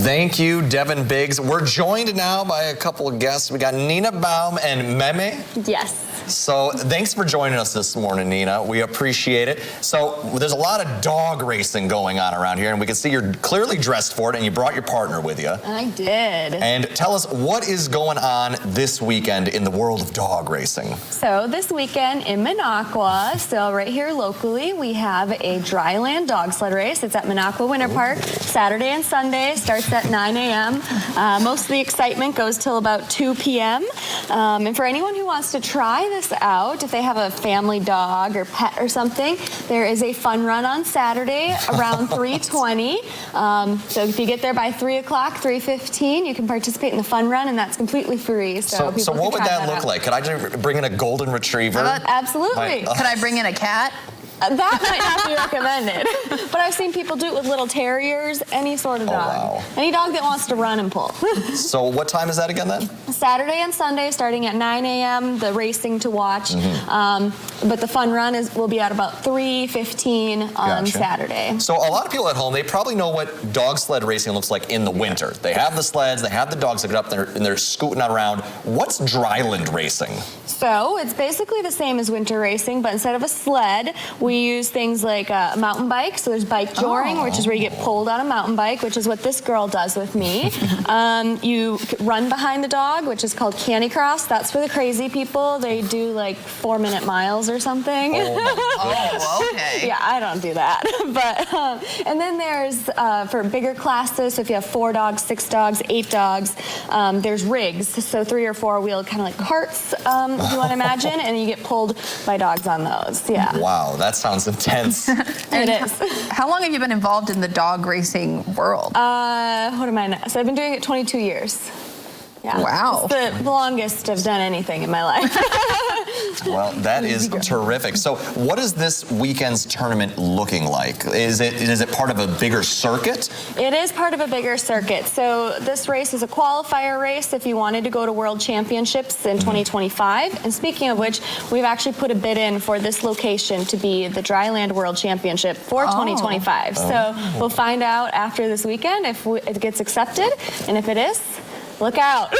Thank you, Devin Biggs. We're joined now by a couple of guests. We got Niina, Baum, and Meme. Yes. So thanks for joining us this morning, Niina. We appreciate it. So there's a lot of dog racing going on around here, and we can see you're clearly dressed for it, and you brought your partner with you. I did. And tell us, what is going on this weekend in the world of dog racing? So this weekend in Minocqua, so right here locally, we have a dryland dog sled race. It's at Minocqua Winter Park, Saturday and Sunday. Starts at 9 a.m. Most of the excitement goes till about 2 p.m. And for anyone who wants to try this out, if they have a family dog or pet or something, there is a fun run on Saturday around 3:20. So if you get there by 3 o'clock, 3:15, you can participate in the fun run, and that's completely free. So what would that look like? Could I just bring in a golden retriever? Absolutely. Could I bring in a cat? That might not be recommended, but I've seen people do it with little terriers, any sort of dog. Wow. Any dog that wants to run and pull. So what time is that again then? Saturday and Sunday starting at 9 a.m., the racing to watch. But the fun run will be at about 3:15 on Saturday. So a lot of people at home, they probably know what dog sled racing looks like in the winter. They have the sleds, they have the dogs that get up there, and they're scooting around. What's dryland racing? So it's basically the same as winter racing, but instead of a sled, we use things like a mountain bike. So there's bike joring, which is where you get pulled on a mountain bike, which is what this girl does with me. You run behind the dog, which is called canny cross. That's for the crazy people. They do like 4-minute miles or something. Oh, okay. Yeah, I don't do that. But and then there's for bigger classes. So if you have 4 dogs, 6 dogs, 8 dogs, there's rigs. So 3 or 4 wheel kind of like carts, if you want to imagine, and you get pulled by dogs on those. Yeah. Wow, that sounds intense. It is. How long have you been involved in the dog racing world? What am I now? So I've been doing it 22 years. Yeah. Wow. It's the longest I've done anything in my life. Well, that is terrific. So what is this weekend's tournament looking like? Is it part of a bigger circuit? It is part of a bigger circuit. So this race is a qualifier race if you wanted to go to World Championships in 2025. And speaking of which, we've actually put a bid in for this location to be the Dryland World Championship for 2025. So we'll find out after this weekend if it gets accepted, and if it is, look out.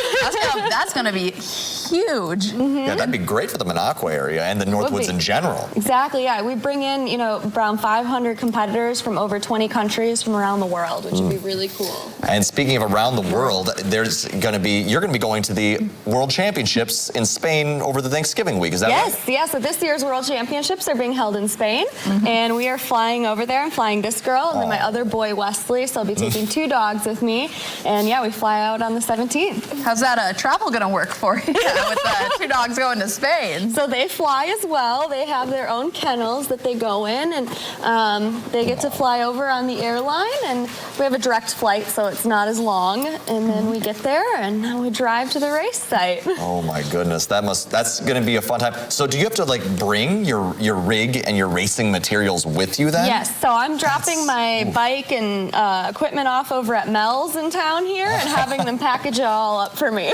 That's going to be huge. Yeah, that'd be great for the Minocqua area and the Northwoods in general. Exactly, yeah. We bring in, around 500 competitors from over 20 countries from around the world, which would be really cool. And speaking of around the world, you're going to be going to the World Championships in Spain over the Thanksgiving week, is that right? Yes, so this year's World Championships are being held in Spain, and we are flying over there. I'm flying this girl and then my other boy, Wesley, so I'll be taking 2 dogs with me, and yeah, we fly out on the 17th. How's that travel going to work for you with 2 dogs going to Spain? So they fly as well. They have their own kennels that they go in, and they get to fly over on the airline, and we have a direct flight, so it's not as long, and then we get there and we drive to the race site. Oh my goodness, that's going to be a fun time. So do you have to bring your rig and your racing materials with you then? Yes, so I'm dropping my bike and equipment off over at Mel's in town here and having them package it all up for me.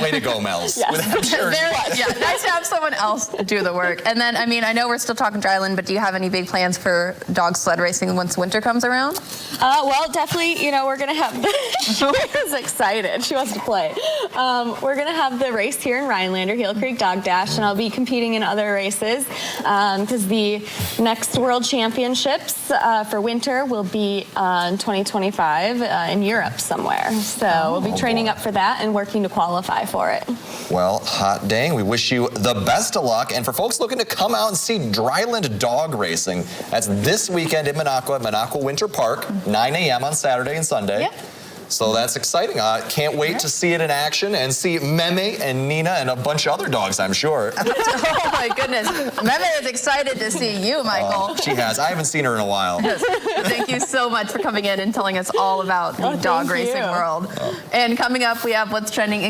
Way to go, Mel's. Yes. Nice to have someone else do the work. And then, I know we're still talking dryland, but do you have any big plans for dog sled racing once winter comes around? Well, definitely, we're going to have she was excited. She wants to play. We're going to have the race here in Rhinelander, Heel Creek Dog Dash, and I'll be competing in other races because the next World Championships for winter will be in 2025 in Europe somewhere. So we'll be training up for that and working to qualify for it. Well, hot dang, we wish you the best of luck. And for folks looking to come out and see dryland dog racing, that's this weekend in Minocqua Winter Park, 9 a.m. on Saturday and Sunday. Yep. So that's exciting. Can't wait to see it in action and see Meme and Niina and a bunch of other dogs, I'm sure. Oh my goodness. Meme is excited to see you, Michael. She has. I haven't seen her in a while. Yes. Thank you so much for coming in and telling us all about the dog racing world. And coming up, we have What's Trending